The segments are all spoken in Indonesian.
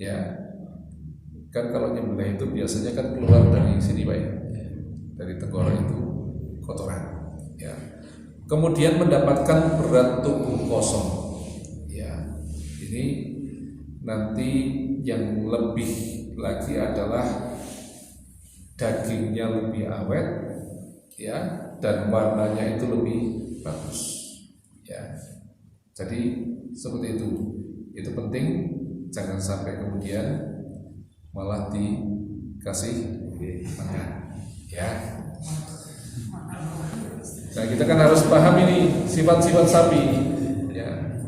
Ya, kan kalau nyembelih itu biasanya kan keluar dari sini Pak ya, dari tenggorok itu kotoran. Ya. Kemudian mendapatkan berat tubuh kosong. Ya, ini nanti yang lebih lagi adalah dagingnya lebih awet, ya, dan warnanya itu lebih bagus. Ya, jadi seperti itu. Itu penting, jangan sampai kemudian malah dikasih makan. Ya. Nah, kita kan harus paham ini sifat-sifat sapi. Ya.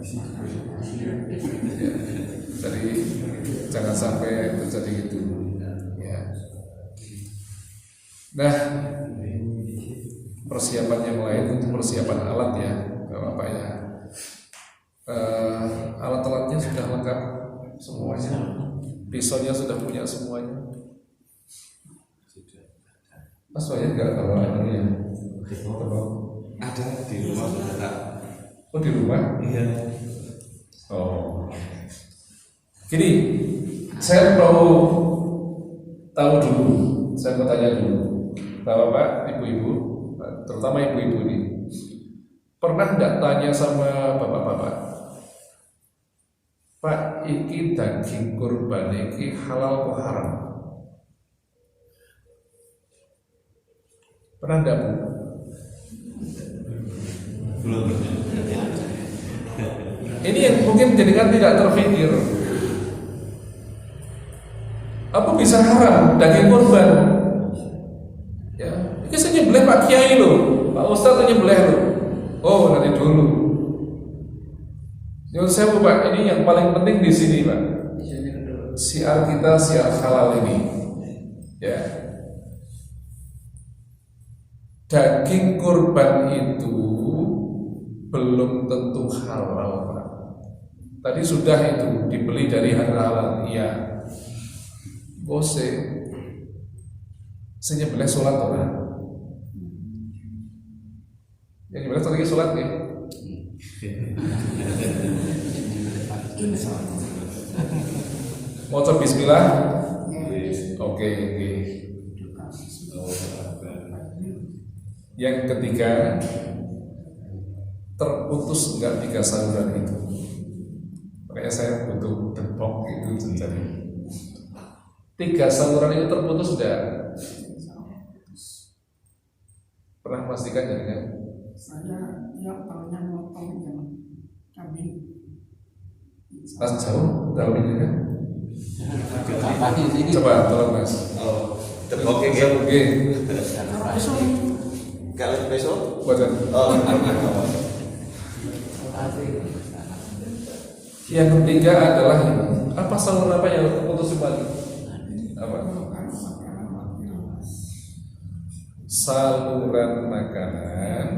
Ya. Jadi jangan sampai terjadi itu. Ya. Nah, persiapan yang lain untuk persiapan alat ya, Bapak ya. Alat-alatnya sudah lengkap semuanya. Pisaunya sudah punya semuanya. Mas Wahid nggak tahu ini ya? Ada di rumah sudah. Oh di rumah? Iya. Oh. Gini, saya mau tahu dulu. Saya mau tanya dulu, Bapak, ibu-ibu, terutama ibu-ibu ini, pernah nggak tanya sama bapak-bapak, Pak, iki daging kurban iki halal atau haram? Pernah nggak Bu? Belum. Ini yang mungkin jadikan tidak terpikir. Apa bisa haram daging kurban? Ya, ini saya nyembelih Pak Kiai loh, Pak Ustadz nyembelih loh. Oh nanti dulu. Yang saya Pak, ini yang paling penting di sini Pak. Siar kita siar halal ini. Ya. Daging kurban itu belum tentu halal Pak. Tadi sudah itu dibeli dari halal, iya. Bose, saya nyembelih sholat orang. Yang nyembelih lagi sholat ya. Mau bismillah. Oke. Yang ketiga, terputus enggak 3 saluran itu. Makanya saya butuh depok itu jadi 3 saluran itu terputus sudah. Pernah pastikan ya kan? Saya tiap tahunnya motong yang kambing. Mas jauh tahun ini kan? Sini. Coba tolong Mas. Oh, oke. Kalau besok Kalau besok? Buatan. Oh. Yang ketiga adalah apa saluran apa yang terputus kembali? Apa? Saluran makanan,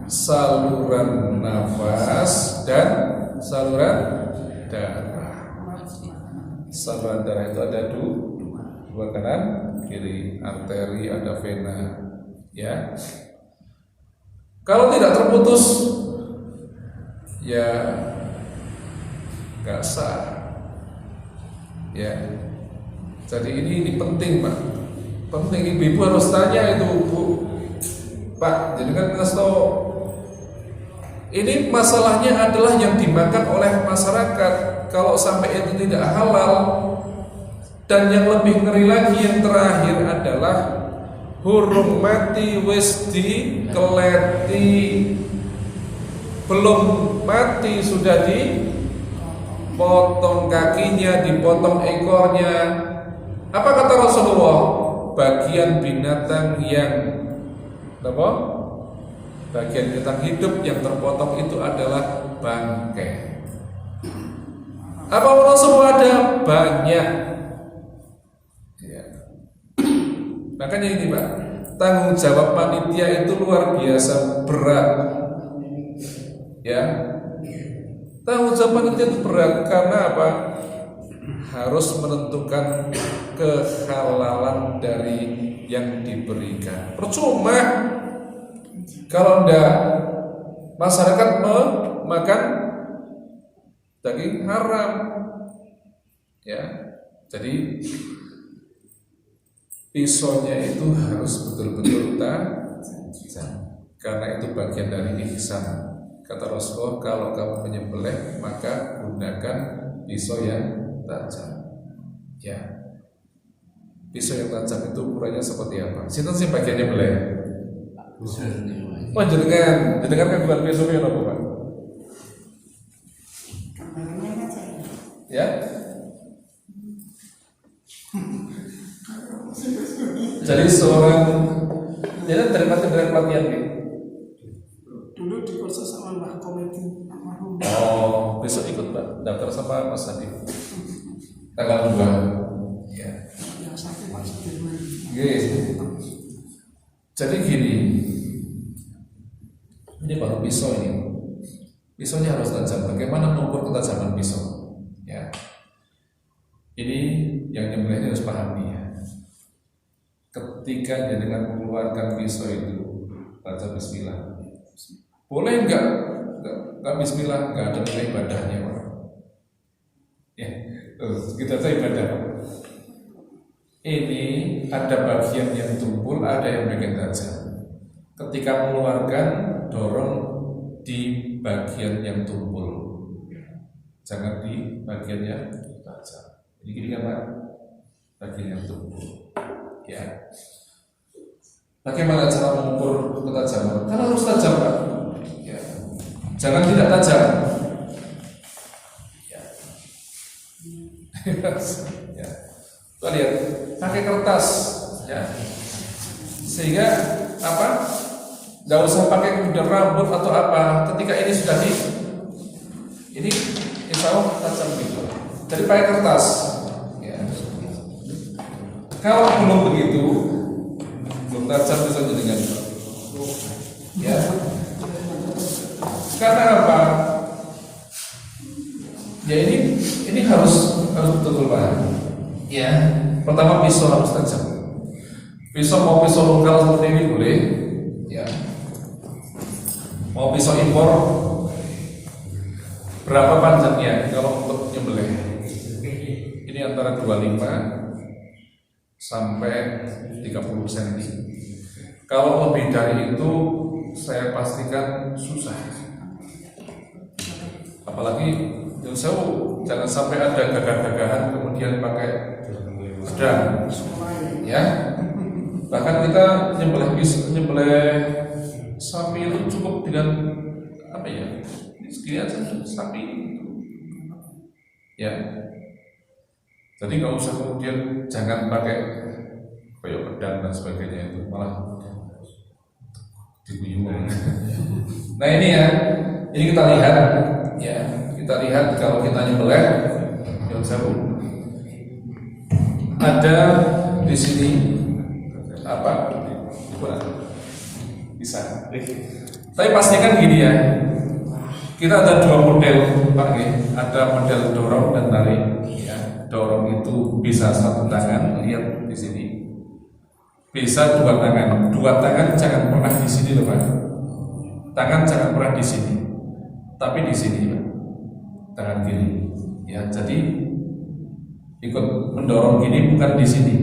saluran nafas, dan saluran darah. Saluran darah itu ada dua kanan, kiri, arteri, ada vena. Ya. Kalau tidak terputus, ya nggak sah. Ya. Jadi ini penting Pak. Penting ibu-ibu harus tanya itu Bu. Pak, jadi kan ini masalahnya adalah yang dimakan oleh masyarakat. Kalau sampai itu tidak halal, dan yang lebih ngeri lagi yang terakhir adalah hurung mati wis dikeleti, belum mati sudah dipotong kakinya, dipotong ekornya. Apa kata Rasulullah? Bagian binatang yang apa? Bagian binatang hidup yang terpotong itu adalah bangkai. Apa Rasulullah ada? Banyak. Ya. Makanya ini Pak, tanggung jawab panitia itu luar biasa berat. Ya, tanggung jawab panitia itu berat karena apa? Harus menentukan kehalalan dari yang diberikan. Percuma kalau enggak masyarakat memakan daging haram. Ya, jadi pisaunya itu harus betul-betul tajam, karena itu bagian dari ihsan. Kata Rasulullah, kalau kamu menyembelih maka gunakan pisau yang tajam. Ya, pisau yang tajam itu ukurannya seperti apa? Sinten sing bagiannya beleh? Oh, jenengan kan bukan pisau yang apa, Pak? Ya. Jadi seorang dia terima pelatihan nih. Dulu di kursus sama Mbak Komedi almarhum. Oh, besok ikut Pak, daftar sama Mas Hadi. Tanggal 2. Ya. Yang satu Pak Sudirman. Jadi gini, ini baru pisau ini. Pisaunya harus tajam. Bagaimana mengukur ketajaman pisau? Ya. Ini yang nyembelihnya harus pahami ya. Ketika dia dengan mengeluarkan pisau itu baca bismillah. Boleh enggak bismillah, enggak ada nilai ibadahnya, Pak. Ya, kita tahu ibadah. Ini ada bagian yang tumpul, ada yang bagian tajam. Ketika mengeluarkan, dorong di bagian yang tumpul, jangan di bagian yang tajam. Jadi gini kan Pak, bagian yang tumpul. Ya. Bagaimana cara mengukur ketajaman? Kan harus tajam Pak. Ya. Jangan tidak tajam. Ya. Ya. Kita lihat, pakai kertas, ya. Sehingga apa? Nggak usah pakai kemudian rambut atau apa. Ketika ini sudah ini insya Allah tajam gitu. Jadi pakai kertas. Ya. Kalau belum begitu, belum tajam bisa dengan. Ya. Karena apa? Ya ini harus betul-betul paham. Ya. Pertama pisau harus tajam. Pisau mau pisau lokal seperti ini boleh. Ya. Mau pisau impor berapa panjangnya kalau untuk nyembelih? Ini antara 25 sampai 30 cm. Kalau lebih dari itu saya pastikan susah. Apalagi jangan sampai ada gagah-gagahan kemudian pakai pedang. Ya. Bahkan kita nyembelih sapi itu cukup dengan apa ya? Segini aja sapi itu. Ya. Jadi nggak usah kemudian jangan pakai kayak pedang dan sebagainya itu malah diguyur. Nah ini ya, ini kita lihat ya, kita lihat kalau kita nyembelih yang jauh ada di sini apa? Bisa. Tapi pastikan gini ya. Kita ada dua model Pak, ada model dorong dan tarik. Ya, dorong itu bisa satu tangan, lihat di sini. Bisa dua tangan. Dua tangan jangan pernah di sini loh Pak. Tangan jangan pernah di sini, tapi di sini Pak. Tangan kiri. Ya, jadi ikut mendorong gini bukan di sini.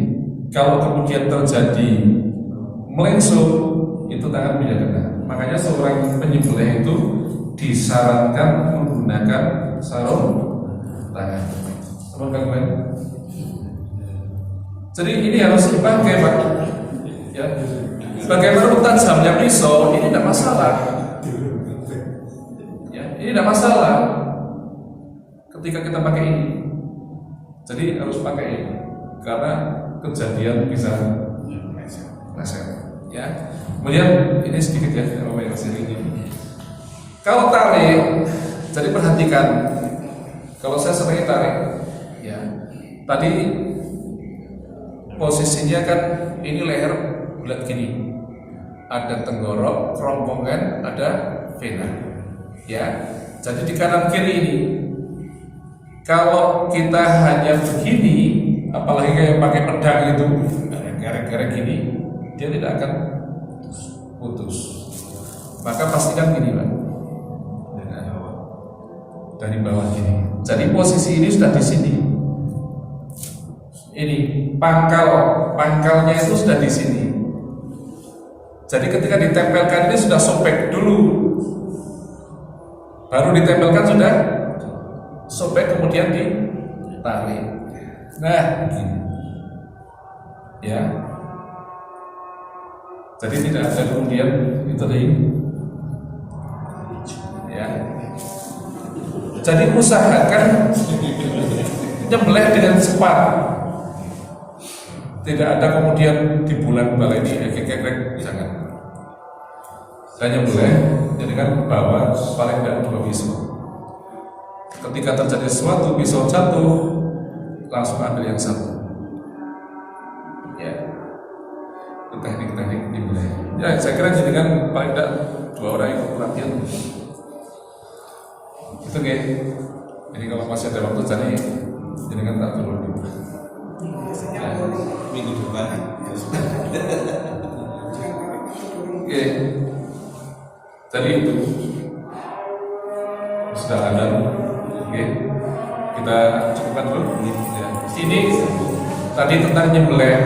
Kalau kemudian terjadi melengsung, itu tangan bisa kena. Makanya seorang penyembelih itu disarankan menggunakan sarung tangan. Teman-teman. Jadi ini harus dipakai Pak. Ya. Bagaimana tajamnya pisau ini tidak masalah. Ya, ini tidak masalah. Ketika kita pakai ini, jadi harus pakai ini karena kejadian bisa meleset. Ya. Kemudian ini sedikit ya, ini. Kalau tarik, jadi perhatikan. Kalau saya sering tarik, ya. Tadi posisinya kan ini leher bulat gini. Ada tenggorok, kerongkongan, ada vena. Ya. Jadi di kanan kiri ini. Kalau kita hanya begini, apalagi kayak pakai pedang itu, garek-garek gini, dia tidak akan putus. Maka pastikan gini Pak, dari bawah gini. Jadi posisi ini sudah di sini. ini pangkalnya itu sudah di sini. Jadi ketika ditempelkan ini sudah sobek dulu, baru ditempelkan sudah sobek kemudian ditarik. Nah, gini. Ya. Jadi tidak ada kemudian itu tadi. Ya. Jadi usahakan nyembelih dengan cepat. Tidak ada kemudian di bulan baleni ekek-ekek, jangan. Saya nyembelih, jadi kan bawa paling tidak 2 pisau. Ketika terjadi sesuatu, pisau jatuh, langsung ambil yang satu. Ya, itu teknik-teknik nyembelih. Ya, saya kira jadi kan paling tidak 2 orang itu latihan. Itu kayak. Jadi kalau masih ada waktu jadi kan tak turun dulu. Ya. Minggu depan. Oke. Tadi itu sudah ada. Oke. Kita cukupkan dulu. Ya. Ini tadi tentang nyembelih.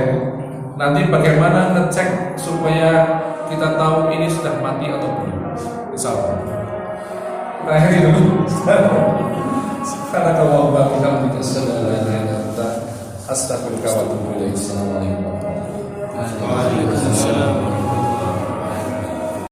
Nanti bagaimana ngecek supaya kita tahu ini sudah mati atau belum. Insyaallah. Terakhir dulu. Karena kalau kita astagfirullah wa atubu ilaik. Assalamualaikum warahmatullahi wabarakatuh. Waalaikumsalam.